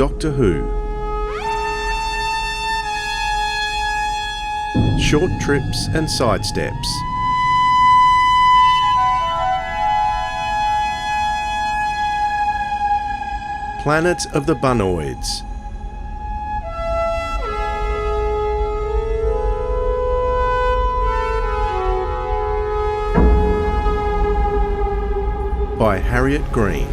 Doctor Who. Short Trips and Sidesteps. Planet of the Bunnoids. By Harriet Green.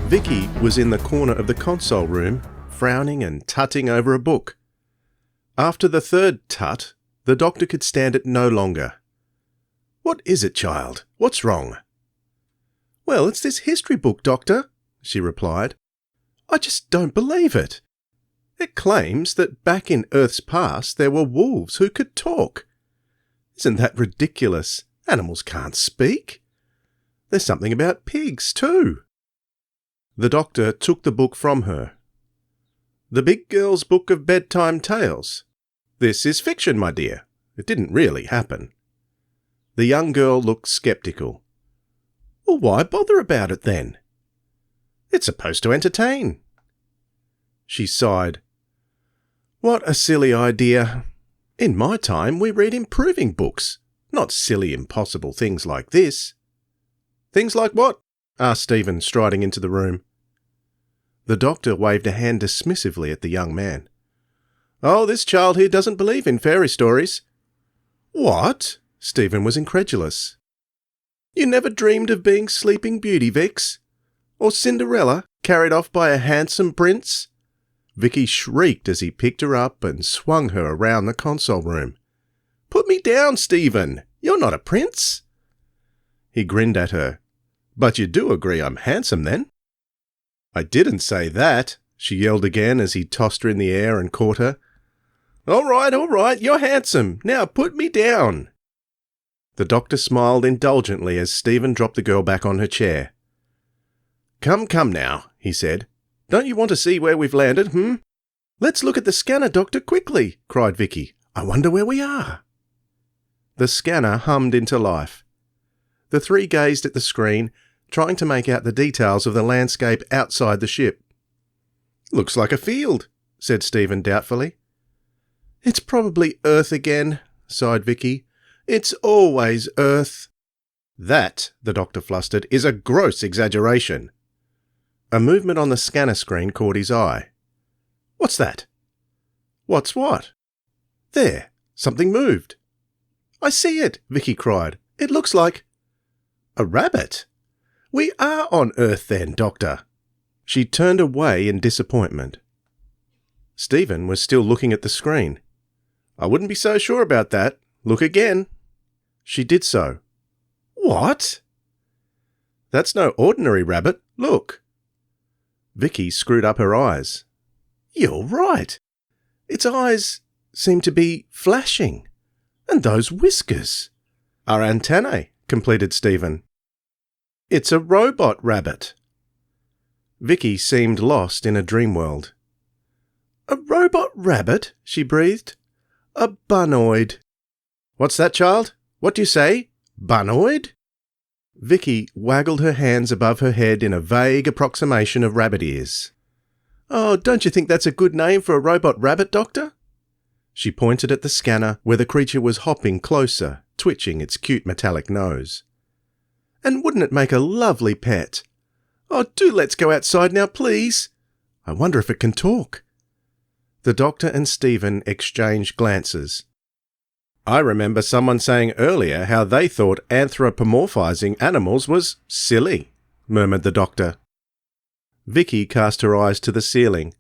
Vicki was in the corner of the console room, frowning and tutting over a book. After the third tut, the doctor could stand it no longer. "What is it, child? What's wrong?" "Well, it's this history book, Doctor," she replied. "I just don't believe it. It claims that back in Earth's past there were wolves who could talk. Isn't that ridiculous? Animals can't speak. There's something about pigs, too." The doctor took the book from her. "The big girl's book of bedtime tales. This is fiction, my dear. It didn't really happen." The young girl looked sceptical. "Well, why bother about it then?" "It's supposed to entertain." She sighed. "What a silly idea. In my time we read improving books, not silly, impossible things like this." "Things like what?" asked Stephen, striding into the room. The doctor waved a hand dismissively at the young man. "Oh, this child here doesn't believe in fairy stories." "What?" Stephen was incredulous. "You never dreamed of being Sleeping Beauty, Vix? Or Cinderella, carried off by a handsome prince?" Vicki shrieked as he picked her up and swung her around the console room. "Put me down, Stephen! You're not a prince!" He grinned at her. "But you do agree I'm handsome, then?" "I didn't say that," she yelled again as he tossed her in the air and caught her. All right, you're handsome. Now put me down." The doctor smiled indulgently as Stephen dropped the girl back on her chair. Come now," he said. "Don't you want to see where we've landed, "Let's look at the scanner, Doctor, quickly," cried Vicki. "I wonder where we are." The scanner hummed into life. The three gazed at the screen, trying to make out the details of the landscape outside the ship. "Looks like a field," said Stephen doubtfully. "It's probably Earth again," sighed Vicki. "It's always Earth." "That," the doctor flustered, "is a gross exaggeration." A movement on the scanner screen caught his eye. "What's that?" "What's what?" "There, something moved." "I see it," Vicki cried. "It looks like a rabbit." "We are on Earth then, Doctor." She turned away in disappointment. Stephen was still looking at the screen. "I wouldn't be so sure about that. Look again." She did so. "What?" "That's no ordinary rabbit. Look." Vicki screwed up her eyes. "You're right. Its eyes seem to be flashing. And those whiskers." "Are antennae," completed Stephen. "It's a robot rabbit." Vicki seemed lost in a dream world. "A robot rabbit?" she breathed. "A Bunnoid." "What's that, child? What do you say? Bunnoid?" Vicki waggled her hands above her head in a vague approximation of rabbit ears. "Oh, don't you think that's a good name for a robot rabbit, Doctor?" She pointed at the scanner where the creature was hopping closer, twitching its cute metallic nose. "And wouldn't it make a lovely pet? Oh, do let's go outside now, please. I wonder if it can talk." The doctor and Stephen exchanged glances. "I remember someone saying earlier how they thought anthropomorphizing animals was silly," murmured the doctor. Vicki cast her eyes to the ceiling.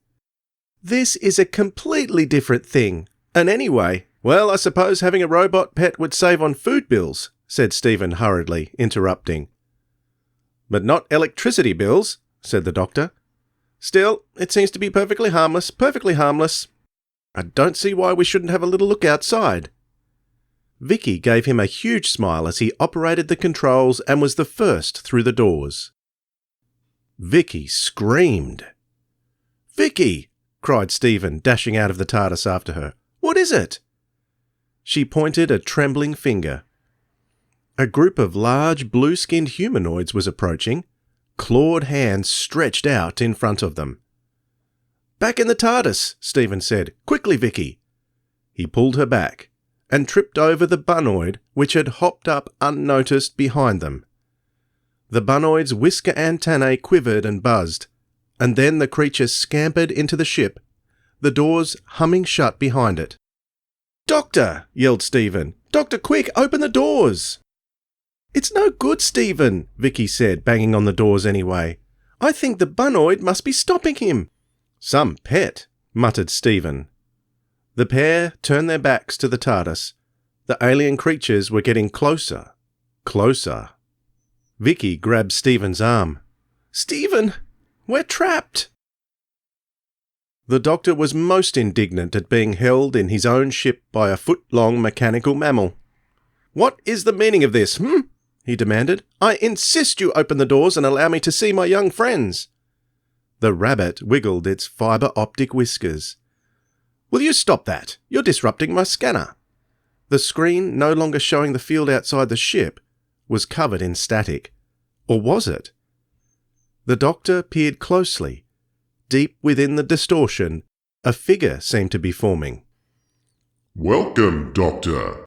"This is a completely different thing. And anyway, well, I suppose having a robot pet would save on food bills," said Stephen hurriedly, interrupting. "But not electricity bills," said the doctor. "Still, it seems to be perfectly harmless. I don't see why we shouldn't have a little look outside." Vicki gave him a huge smile as he operated the controls and was the first through the doors. Vicki screamed. "Vicki!" cried Stephen, dashing out of the TARDIS after her. "What is it?" She pointed a trembling finger. A group of large blue-skinned humanoids was approaching, clawed hands stretched out in front of them. "Back in the TARDIS," Steven said. "Quickly, Vicki." He pulled her back and tripped over the Bunnoid, which had hopped up unnoticed behind them. The Bunnoid's whisker antennae quivered and buzzed, and then the creature scampered into the ship, the doors humming shut behind it. "Doctor!" yelled Steven. "Doctor, quick, open the doors!" "It's no good, Steven," Vicki said, banging on the doors anyway. "I think the Bunnoid must be stopping him." "Some pet," muttered Steven. The pair turned their backs to the TARDIS. The alien creatures were getting closer. Closer. Vicki grabbed Steven's arm. "Steven, we're trapped!" The Doctor was most indignant at being held in his own ship by a foot-long mechanical mammal. "What is the meaning of this, he demanded. "I insist you open the doors and allow me to see my young friends." The rabbit wiggled its fibre-optic whiskers. "Will you stop that? You're disrupting my scanner." The screen, no longer showing the field outside the ship, was covered in static. Or was it? The Doctor peered closely. Deep within the distortion, a figure seemed to be forming. "Welcome, Doctor."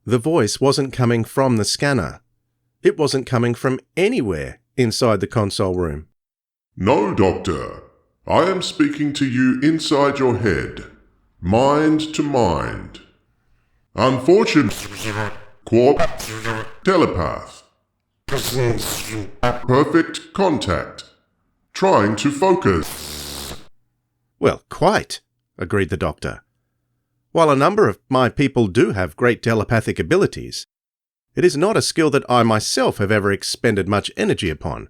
The voice wasn't coming from the scanner. It wasn't coming from anywhere inside the console room. "No, Doctor. I am speaking to you inside your head, mind to mind. Unfortunately, telepath. Perfect contact. Trying to focus." "Well, quite," agreed the Doctor. "While a number of my people do have great telepathic abilities, it is not a skill that I myself have ever expended much energy upon.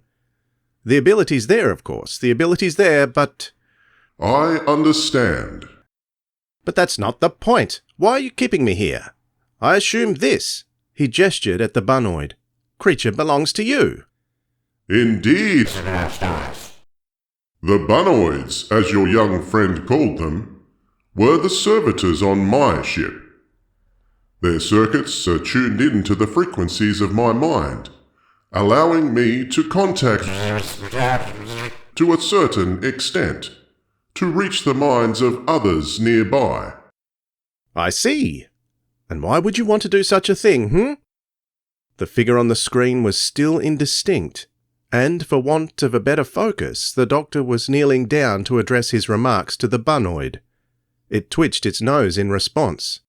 The ability's there, of course, but—" "I understand." "But that's not the point. Why are you keeping me here? I assume this," he gestured at the Bunnoid, "creature belongs to you." "Indeed. The Bunnoids, as your young friend called them, were the servitors on my ship. Their circuits are tuned in to the frequencies of my mind, allowing me to contact to a certain extent, to reach the minds of others nearby." "I see. And why would you want to do such a thing, The figure on the screen was still indistinct, and for want of a better focus, the Doctor was kneeling down to address his remarks to the Bunnoid. It twitched its nose in response.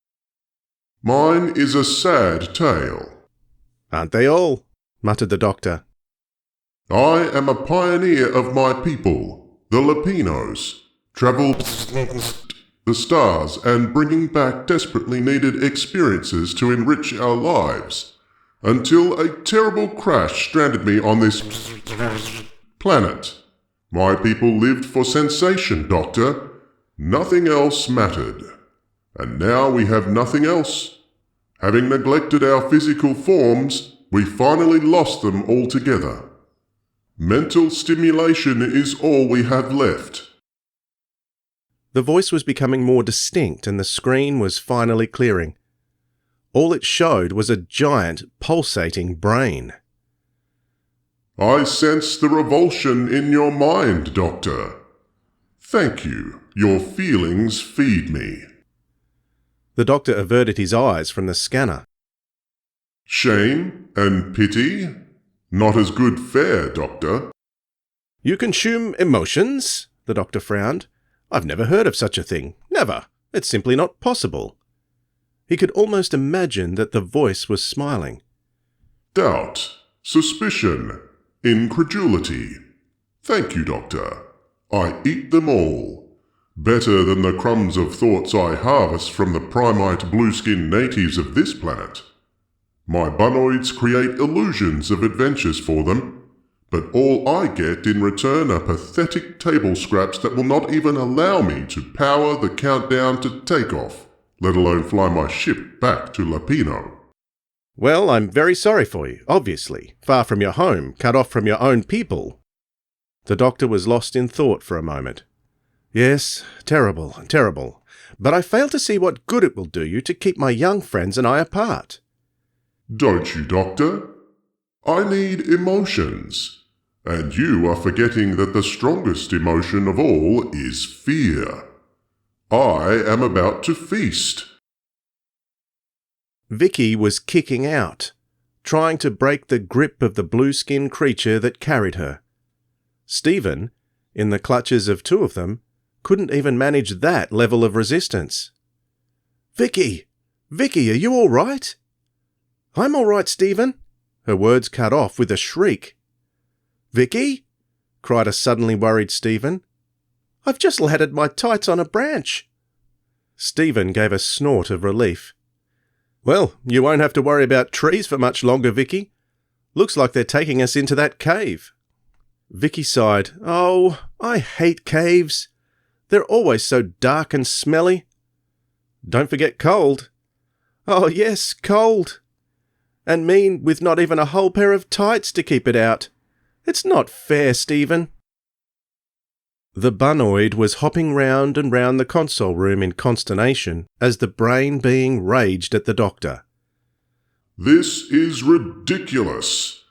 "Mine is a sad tale." "Aren't they all?" muttered the Doctor. "I am a pioneer of my people, the Lapinos, traveled the stars and bringing back desperately needed experiences to enrich our lives, until a terrible crash stranded me on this planet. My people lived for sensation, Doctor. Nothing else mattered. And now we have nothing else. Having neglected our physical forms, we finally lost them altogether. Mental stimulation is all we have left." The voice was becoming more distinct and the screen was finally clearing. All it showed was a giant, pulsating brain. "I sense the revulsion in your mind, Doctor. Thank you. Your feelings feed me." The Doctor averted his eyes from the scanner. "Shame and pity? Not as good fare, Doctor." "You consume emotions?" the Doctor frowned. "I've never heard of such a thing. Never. It's simply not possible." He could almost imagine that the voice was smiling. "Doubt, suspicion, incredulity. Thank you, Doctor. I eat them all. Better than the crumbs of thoughts I harvest from the primite blue-skinned natives of this planet. My Bunnoids create illusions of adventures for them, but all I get in return are pathetic table scraps that will not even allow me to power the countdown to takeoff, let alone fly my ship back to Lapino." "Well, I'm very sorry for you, obviously. Far from your home, cut off from your own people." The Doctor was lost in thought for a moment. "Yes, terrible, terrible. but I fail to see what good it will do you to keep my young friends and I apart." "Don't you, Doctor? I need emotions, and you are forgetting that the strongest emotion of all is fear. I am about to feast." Vicki was kicking out, trying to break the grip of the blue-skinned creature that carried her. Steven, in the clutches of two of them, couldn't even manage that level of resistance. "Vicki! Vicki, are you all right?" "I'm all right, Steven." Her words cut off with a shriek. "Vicki?" cried a suddenly worried Steven. "I've just landed my tights on a branch." Steven gave a snort of relief. "Well, you won't have to worry about trees for much longer, Vicki. Looks like they're taking us into that cave." Vicki sighed. "Oh, I hate caves. They're always so dark and smelly. Don't forget cold." "Oh yes, cold. And me with not even a whole pair of tights to keep it out. It's not fair, Steven." The Bunnoid was hopping round and round the console room in consternation as the brain being raged at the Doctor. "This is ridiculous.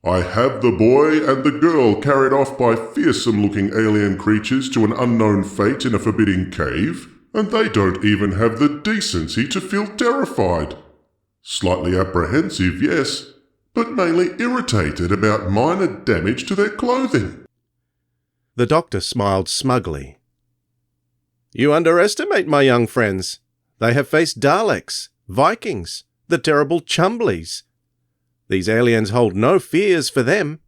I have the boy and the girl carried off by fearsome-looking alien creatures to an unknown fate in a forbidding cave, and they don't even have the decency to feel terrified. Slightly apprehensive, yes, but mainly irritated about minor damage to their clothing." The Doctor smiled smugly. "You underestimate my young friends. They have faced Daleks, Vikings, the terrible Chumblies. These aliens hold no fears for them."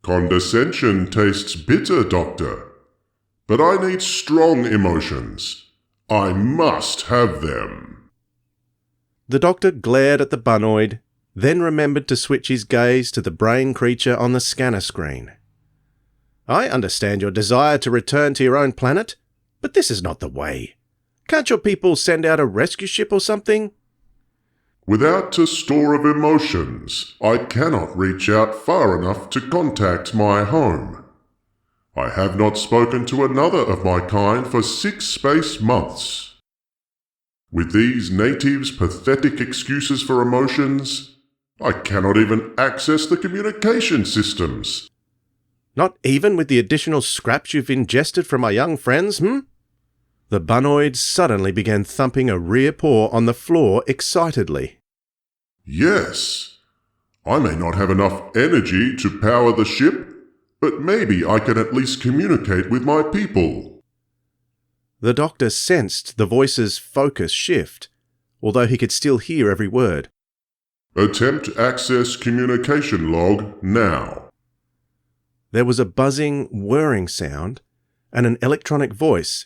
"Condescension tastes bitter, Doctor. But I need strong emotions. I must have them." The Doctor glared at the Bunnoid, then remembered to switch his gaze to the brain creature on the scanner screen. "I understand your desire to return to your own planet, but this is not the way. Can't your people send out a rescue ship or something?" "Without a store of emotions, I cannot reach out far enough to contact my home. I have not spoken to another of my kind for 6 space months. With these natives' pathetic excuses for emotions, I cannot even access the communication systems." "Not even with the additional scraps you've ingested from my young friends, The Bunnoid suddenly began thumping a rear paw on the floor excitedly. "Yes. I may not have enough energy to power the ship, but maybe I can at least communicate with my people." The Doctor sensed the voice's focus shift, although he could still hear every word. "Attempt access communication log now." There was a buzzing, whirring sound, and an electronic voice.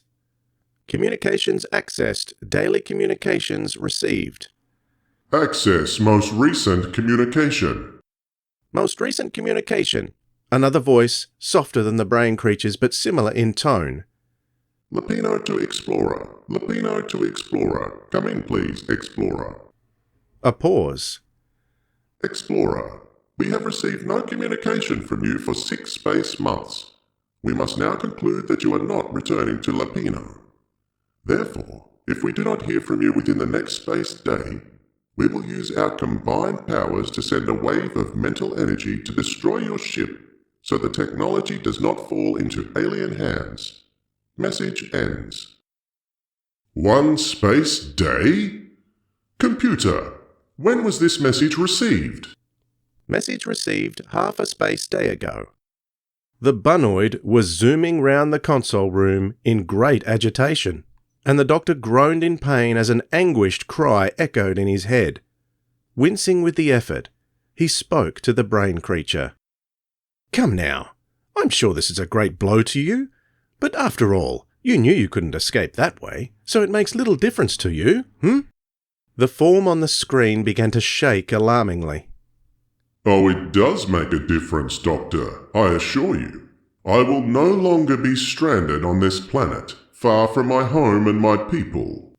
"Communications accessed. Daily communications received." "Access most recent communication." "Most recent communication." Another voice, softer than the brain creature's but similar in tone. "Lapino to Explorer. Lapino to Explorer. Come in, please, Explorer." A pause. "Explorer, we have received no communication from you for 6 space months. We must now conclude that you are not returning to Lapino. Therefore, if we do not hear from you within the next space day, we will use our combined powers to send a wave of mental energy to destroy your ship so the technology does not fall into alien hands. Message ends." 1 space day? Computer, when was this message received? Message received half a space day ago. The Bunnoid was zooming round the console room in great agitation, and the Doctor groaned in pain as an anguished cry echoed in his head. Wincing with the effort, he spoke to the brain creature. "Come now, I'm sure this is a great blow to you, but after all, you knew you couldn't escape that way, so it makes little difference to you, The form on the screen began to shake alarmingly. "Oh, it does make a difference, Doctor, I assure you. I will no longer be stranded on this planet, far from my home and my people."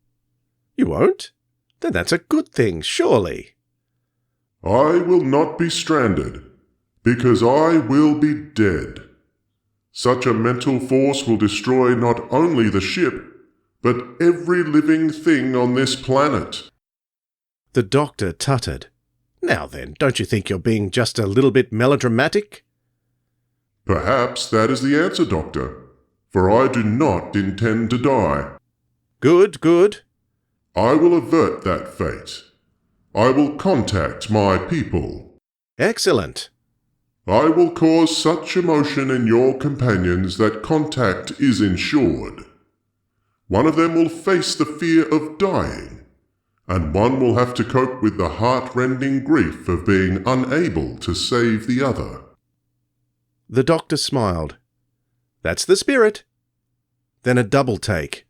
"You won't? Then that's a good thing, surely." "I will not be stranded, because I will be dead. Such a mental force will destroy not only the ship, but every living thing on this planet. The doctor tutted. Now then, don't you think you're being just a little bit melodramatic? Perhaps that is the answer, Doctor, for I do not intend to die. Good, good. I will avert that fate. I will contact my people. Excellent. I will cause such emotion in your companions that contact is ensured. One of them will face the fear of dying, and one will have to cope with the heart-rending grief of being unable to save the other. The doctor smiled. That's the spirit. Then a double take.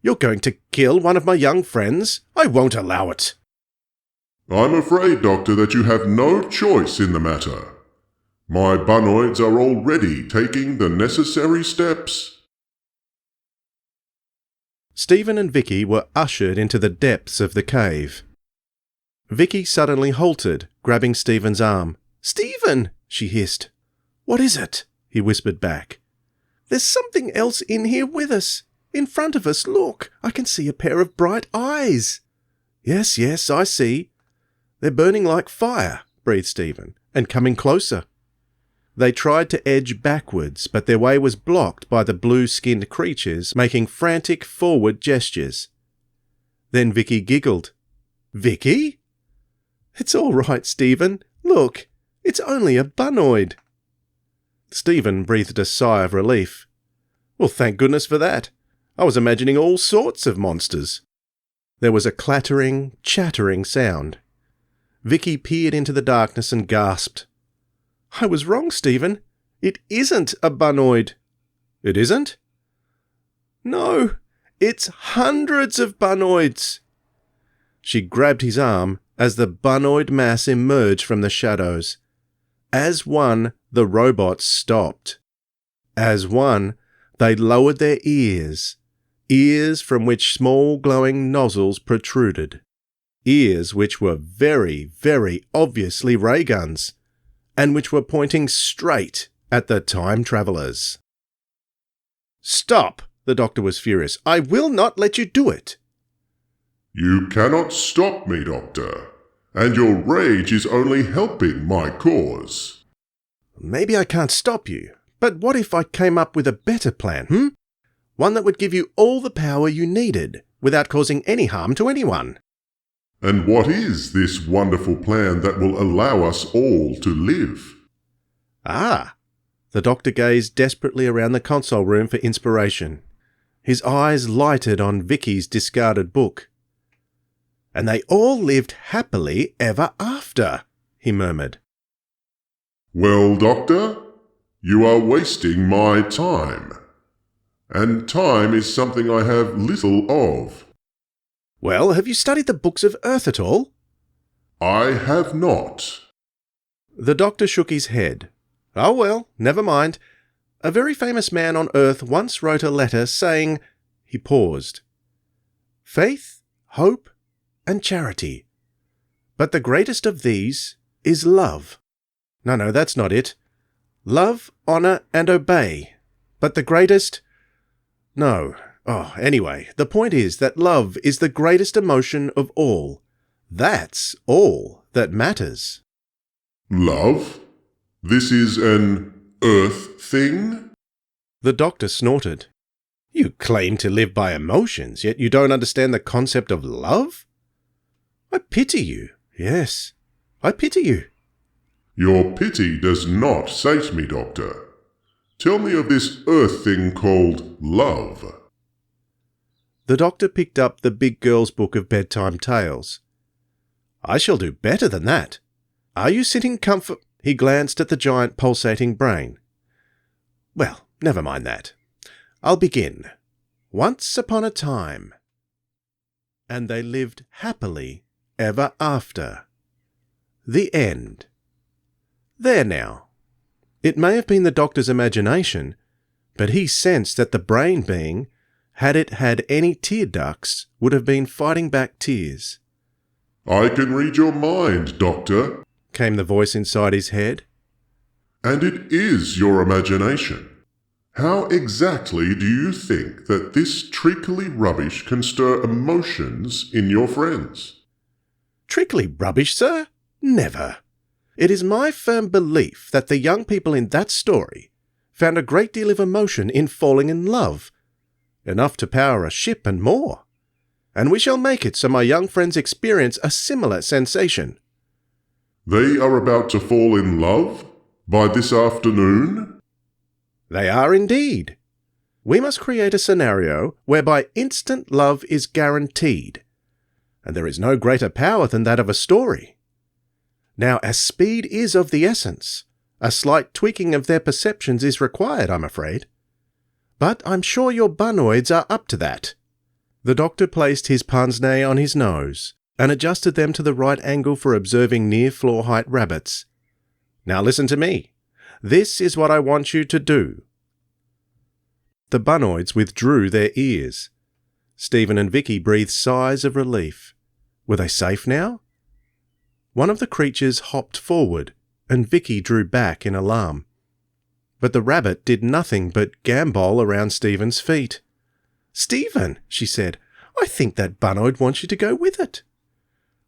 You're going to kill one of my young friends? I won't allow it. I'm afraid, Doctor, that you have no choice in the matter. My Bunnoids are already taking the necessary steps. Steven and Vicki were ushered into the depths of the cave. Vicki suddenly halted, grabbing Steven's arm. "Steven!" she hissed. "What is it?" he whispered back. "There's something else in here with us. In front of us, look, I can see a pair of bright eyes." Yes, I see. "They're burning like fire," breathed Steven, "and coming closer." They tried to edge backwards, but their way was blocked by the blue-skinned creatures making frantic forward gestures. Then Vicki giggled. "Vicki?" "It's all right, Steven. Look, it's only a Bunnoid." Steven breathed a sigh of relief. "Well, thank goodness for that. I was imagining all sorts of monsters." There was a clattering, chattering sound. Vicki peered into the darkness and gasped. "I was wrong, Steven. It isn't a Bunnoid." "It isn't?" "No, it's hundreds of Bunnoids." She grabbed his arm as the Bunnoid mass emerged from the shadows. As one, the robots stopped. As one, they lowered their ears from which small glowing nozzles protruded. Ears which were very, very obviously ray guns, and which were pointing straight at the time travellers. "Stop!" The doctor was furious. "I will not let you do it." You cannot stop me, Doctor, and your rage is only helping my cause. "Maybe I can't stop you, but what if I came up with a better plan, One that would give you all the power you needed, without causing any harm to anyone." And what is this wonderful plan that will allow us all to live? "Ah!" The doctor gazed desperately around the console room for inspiration. His eyes lighted on Vicky's discarded book. "And they all lived happily ever after," he murmured. Well, Doctor, you are wasting my time. And time is something I have little of. "Well, have you studied the books of Earth at all?" I have not. The doctor shook his head. "Oh well, never mind. A very famous man on Earth once wrote a letter saying—" He paused. "Faith, hope, and charity. But the greatest of these is love. No, that's not it. Love, honour, and obey. But the greatest... No. Anyway, the point is that love is the greatest emotion of all. That's all that matters." Love? This is an Earth thing? The doctor snorted. "You claim to live by emotions, yet you don't understand the concept of love? I pity you. Yes, I pity you." Your pity does not sate me, Doctor. Tell me of this Earth thing called love. The doctor picked up the big girl's book of bedtime tales. "I shall do better than that. Are you sitting comfort—" He glanced at the giant pulsating brain. "Well, never mind that. I'll begin. Once upon a time. And they lived happily ever after. The end." There now. It may have been the doctor's imagination, but he sensed that the brain being, had it had any tear ducts, would have been fighting back tears. I can read your mind, Doctor, came the voice inside his head. and it is your imagination. How exactly do you think that this treacly rubbish can stir emotions in your friends? Trickly rubbish, sir? Never. It is my firm belief that the young people in that story found a great deal of emotion in falling in love, enough to power a ship and more. And we shall make it so my young friends experience a similar sensation. They are about to fall in love? By this afternoon? They are indeed. We must create a scenario whereby instant love is guaranteed, and there is no greater power than that of a story. Now, as speed is of the essence, a slight tweaking of their perceptions is required, I'm afraid. But I'm sure your Bunnoids are up to that. The doctor placed his pince-nez on his nose and adjusted them to the right angle for observing near floor-height rabbits. Now listen to me. This is what I want you to do. The Bunnoids withdrew their ears. Steven and Vicki breathed sighs of relief. Were they safe now? One of the creatures hopped forward, and Vicki drew back in alarm. But the rabbit did nothing but gambol around Steven's feet. "Steven," she said, "I think that Bunnoid wants you to go with it."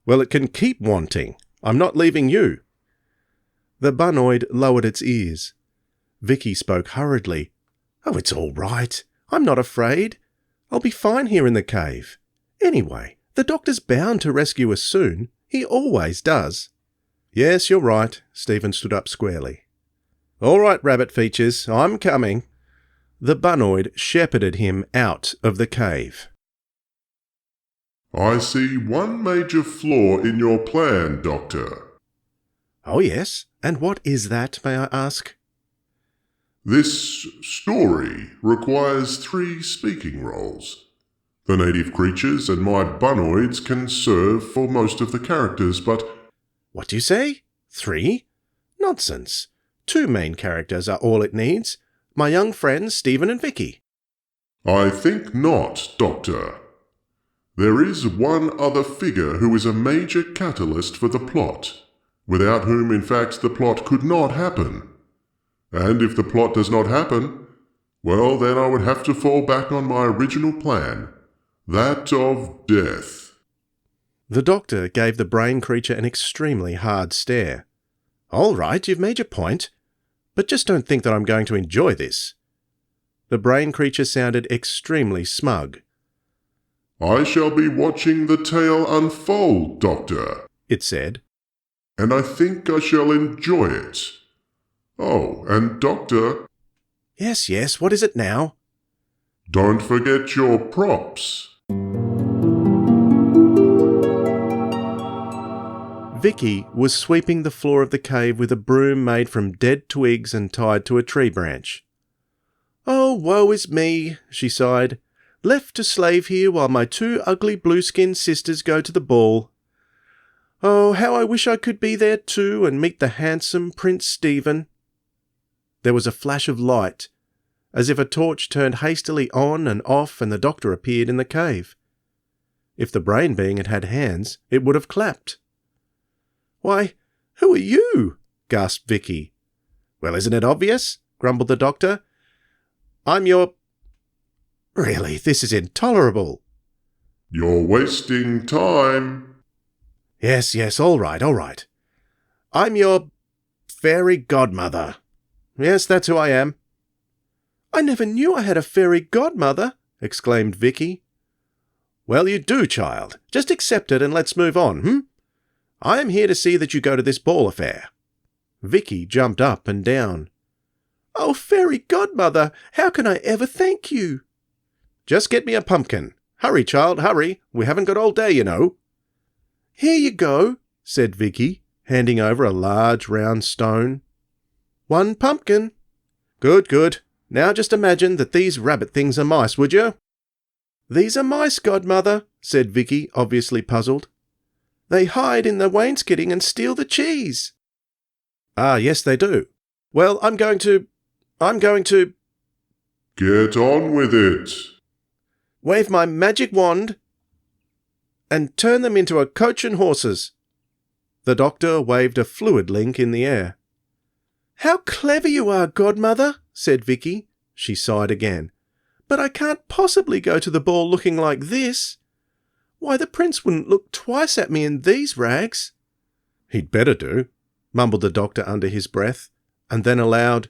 "Well, it can keep wanting. I'm not leaving you." The Bunnoid lowered its ears. Vicki spoke hurriedly. "Oh, it's all right. I'm not afraid. I'll be fine here in the cave. Anyway, the doctor's bound to rescue us soon. He always does." "Yes, you're right." Steven stood up squarely. "All right, Rabbit Features, I'm coming." The Bunnoid shepherded him out of the cave. I see one major flaw in your plan, Doctor. "Oh, yes? And what is that, may I ask?" This story requires 3 speaking roles. The native creatures and my Bunnoids can serve for most of the characters, but... "What do you say? 3? Nonsense. 2 main characters are all it needs. My young friends, Steven and Vicki." I think not, Doctor. There is one other figure who is a major catalyst for the plot, without whom, in fact, the plot could not happen. And if the plot does not happen, well, then I would have to fall back on my original plan, that of death. The doctor gave the brain creature an extremely hard stare. "All right, you've made your point, but just don't think that I'm going to enjoy this." The brain creature sounded extremely smug. I shall be watching the tale unfold, Doctor, it said. And I think I shall enjoy it. Oh, and Doctor... Yes, what is it now?" Don't forget your props. Vicki was sweeping the floor of the cave with a broom made from dead twigs and tied to a tree branch. "Oh, woe is me," she sighed, "left to slave here while my 2 ugly blue-skinned sisters go to the ball. Oh, how I wish I could be there too and meet the handsome Prince Steven." There was a flash of light, as if a torch turned hastily on and off, and the doctor appeared in the cave. If the brain being had had hands, it would have clapped. "Why, who are you?" gasped Vicki. "Well, isn't it obvious?" grumbled the doctor. "I'm your... Really, this is intolerable." You're wasting time. Yes, all right. I'm your fairy godmother. Yes, that's who I am." "I never knew I had a fairy godmother," exclaimed Vicki. "Well, you do, child. Just accept it and let's move on, I am here to see that you go to this ball affair." Vicki jumped up and down. "Oh, fairy godmother, how can I ever thank you?" "Just get me a pumpkin. Hurry, child, hurry. We haven't got all day, you know." "Here you go," said Vicki, handing over a large round stone. "1 pumpkin. Good. Now just imagine that these rabbit things are mice, would you?" "These are mice, godmother," said Vicki, obviously puzzled. "They hide in the wainscoting and steal the cheese." "Ah, yes, they do. Well, I'm going to... Get on with it. wave my magic wand and turn them into a coach and horses." The doctor waved a fluid link in the air. "How clever you are, godmother," said Vicki. She sighed again. "But I can't possibly go to the ball looking like this. Why, the prince wouldn't look twice at me in these rags." "He'd better do," mumbled the doctor under his breath, and then aloud,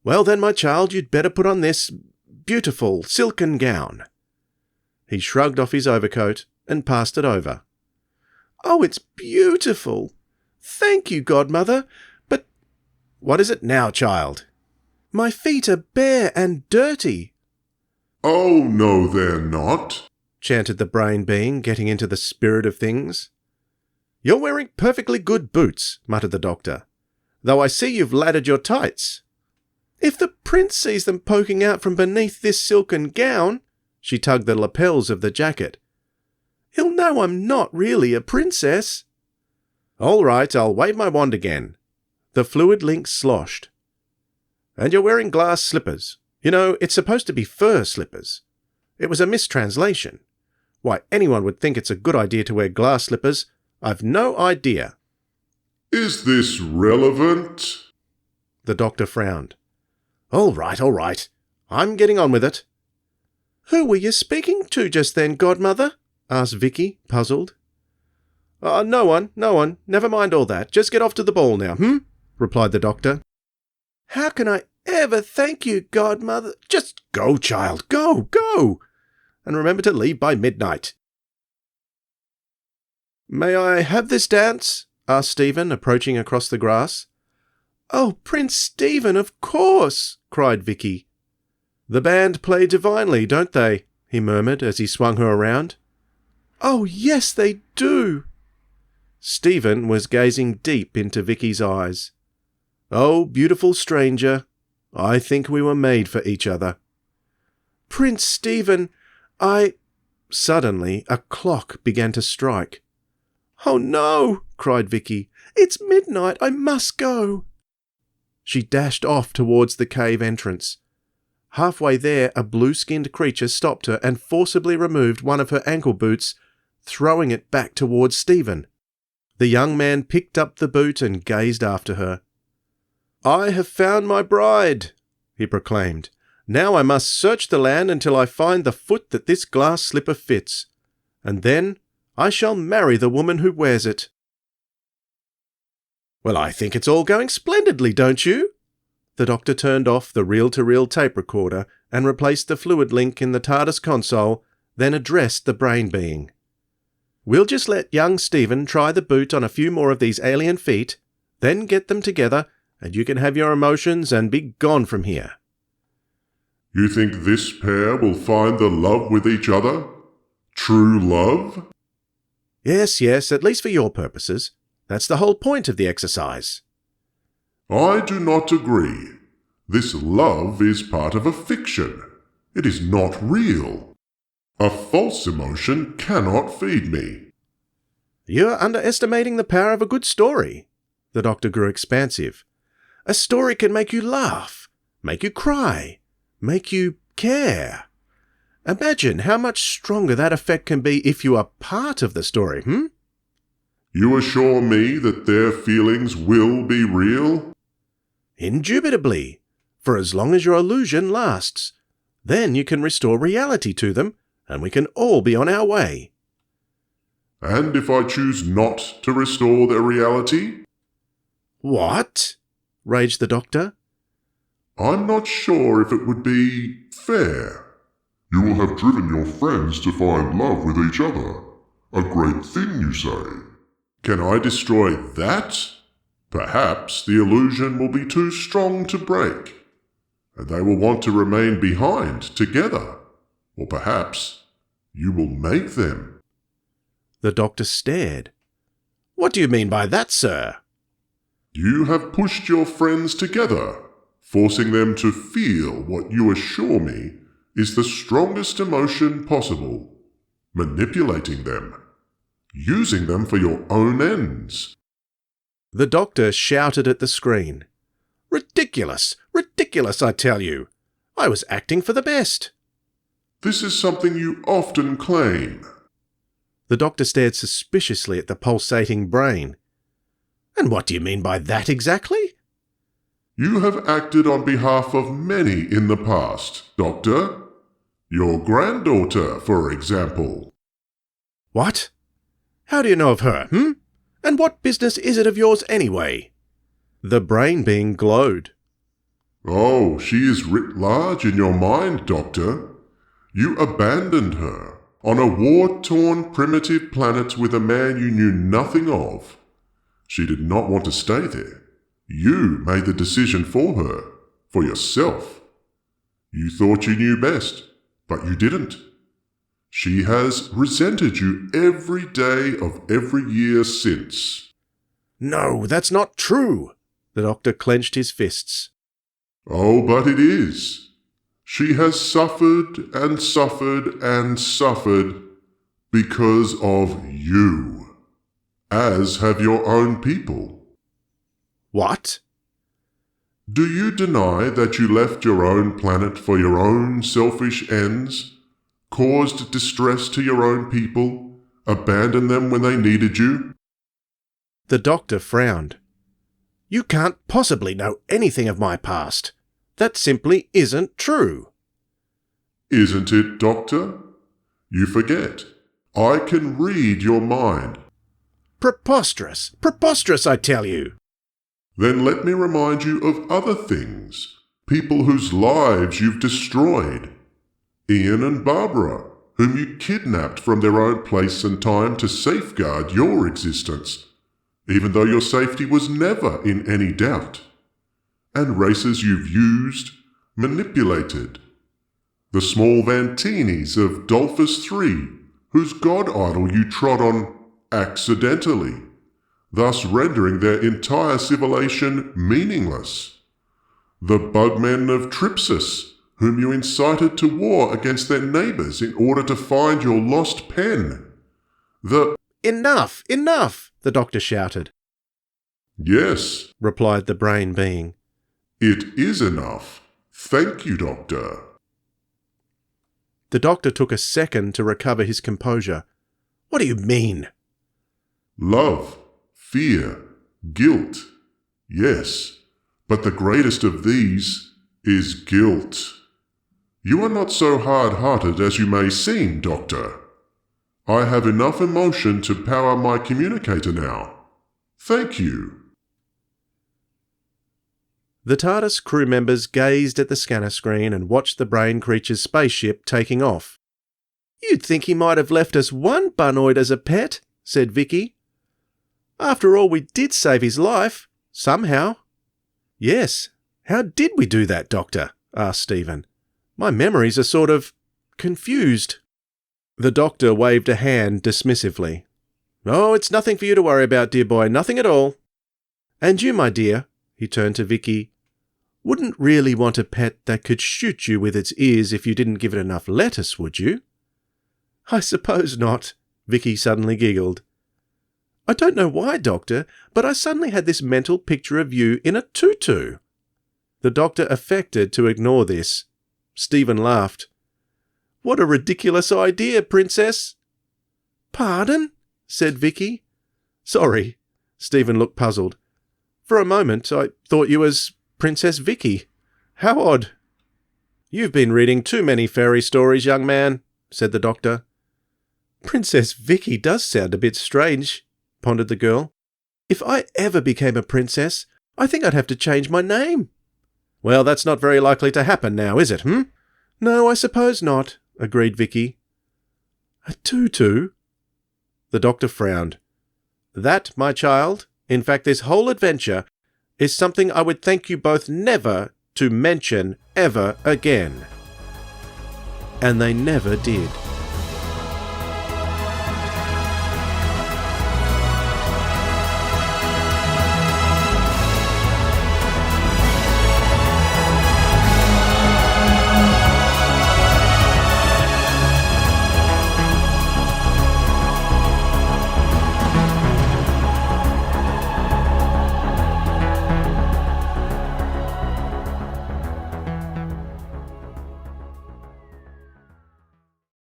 "Well then, my child, you'd better put on this beautiful silken gown." He shrugged off his overcoat and passed it over. "Oh, it's beautiful. Thank you, godmother. But what is it now, child?" "My feet are bare and dirty." "Oh, no, they're not," chanted the brain being, getting into the spirit of things. "You're wearing perfectly good boots," muttered the doctor, "though I see you've laddered your tights." "If the prince sees them poking out from beneath this silken gown," she tugged the lapels of the jacket, "he'll know I'm not really a princess." "All right, I'll wave my wand again." The fluid link sloshed. "And you're wearing glass slippers. You know, it's supposed to be fur slippers. It was a mistranslation. Why anyone would think it's a good idea to wear glass slippers, I've no idea." "Is this relevant?" The doctor frowned. All right. I'm getting on with it." "Who were you speaking to just then, godmother?" asked Vicki, puzzled. No one. Never mind all that. Just get off to the ball now, replied the doctor. "How can I ever thank you, godmother?" "Just go, child, go! And remember to leave by midnight." "May I have this dance?" asked Stephen, approaching across the grass. "Oh, Prince Stephen, of course!" cried Vicki. "The band play divinely, don't they?" he murmured as he swung her around. "Oh, yes, they do." Stephen was gazing deep into Vicky's eyes. "Oh, beautiful stranger, I think we were made for each other." "Prince Stephen, Suddenly a clock began to strike. "Oh no!" cried Vicki. "It's midnight. I must go." She dashed off towards the cave entrance. Halfway there, a blue-skinned creature stopped her and forcibly removed one of her ankle boots, throwing it back towards Stephen. The young man picked up the boot and gazed after her. "I have found my bride," he proclaimed. "Now I must search the land until I find the foot that this glass slipper fits, and then I shall marry the woman who wears it." "Well, I think it's all going splendidly, don't you?" The doctor turned off the reel-to-reel tape recorder and replaced the fluid link in the TARDIS console, then addressed the brain being. "We'll just let young Stephen try the boot on a few more of these alien feet, then get them together, and you can have your emotions and be gone from here." "You think this pair will find the love with each other? True love?" Yes, at least for your purposes. That's the whole point of the exercise." "I do not agree. This love is part of a fiction. It is not real. A false emotion cannot feed me." "You're underestimating the power of a good story." The doctor grew expansive. "A story can make you laugh, make you cry, make you care. Imagine how much stronger that effect can be if you are part of the story, "You assure me that their feelings will be real?" "Indubitably, for as long as your illusion lasts. Then you can restore reality to them, and we can all be on our way." "And if I choose not to restore their reality?" "What?" raged the doctor. "I'm not sure if it would be fair." "You will have driven your friends to find love with each other. A great thing, you say. Can I destroy that? Perhaps the illusion will be too strong to break, and they will want to remain behind together. Or perhaps you will make them." The doctor stared. "What do you mean by that, sir?" "You have pushed your friends together, forcing them to feel what you assure me is the strongest emotion possible, manipulating them, using them for your own ends." The doctor shouted at the screen. Ridiculous, I tell you. I was acting for the best." "This is something you often claim." The doctor stared suspiciously at the pulsating brain. "And what do you mean by that exactly?" You have acted on behalf of many in the past, Doctor. Your granddaughter, for example. What? How do you know of her, And what business is it of yours anyway? The brain being glowed. Oh, she is writ large in your mind, Doctor. You abandoned her on a war-torn primitive planet with a man you knew nothing of. She did not want to stay there. You made the decision for her, for yourself. You thought you knew best, but you didn't. She has resented you every day of every year since. No, that's not true. The doctor clenched his fists. Oh, but it is. She has suffered and suffered and suffered because of you, as have your own people. What? Do you deny that you left your own planet for your own selfish ends, caused distress to your own people, abandoned them when they needed you? The doctor frowned. You can't possibly know anything of my past. That simply isn't true. Isn't it, Doctor? You forget. I can read your mind. Preposterous! Preposterous, I tell you! Then let me remind you of other things. People whose lives you've destroyed. Ian and Barbara, whom you kidnapped from their own place and time to safeguard your existence, even though your safety was never in any doubt. And races you've used, manipulated. The small Vantinis of Dolphus III, whose god idol you trod on accidentally, thus rendering their entire civilization meaningless. The bugmen of Tripsis, whom you incited to war against their neighbours in order to find your lost pen. Enough! Enough! The doctor shouted. Yes, replied the brain being. It is enough. Thank you, Doctor. The doctor took a second to recover his composure. What do you mean? Love, fear, guilt. Yes, but the greatest of these is guilt. You are not so hard-hearted as you may seem, Doctor. I have enough emotion to power my communicator now. Thank you. The TARDIS crew members gazed at the scanner screen and watched the brain creature's spaceship taking off. You'd think he might have left us one Bunnoid as a pet, said Vicki. After all, we did save his life, somehow. Yes, how did we do that, Doctor? Asked Stephen. My memories are sort of confused. The doctor waved a hand dismissively. Oh, it's nothing for you to worry about, dear boy, nothing at all. And you, my dear, he turned to Vicki, wouldn't really want a pet that could shoot you with its ears if you didn't give it enough lettuce, would you? I suppose not, Vicki suddenly giggled. I don't know why, Doctor, but I suddenly had this mental picture of you in a tutu. The doctor affected to ignore this. Stephen laughed. What a ridiculous idea, Princess. Pardon? Said Vicki. Sorry. Stephen looked puzzled. For a moment I thought you was Princess Vicki. How odd. You've been reading too many fairy stories, young man, said the doctor. Princess Vicki does sound a bit strange, pondered the girl. If I ever became a princess, I think I'd have to change my name. Well, that's not very likely to happen now, is it, No, I suppose not, agreed Vicki. A tutu? The doctor frowned. That, my child, in fact this whole adventure, is something I would thank you both never to mention ever again. And they never did.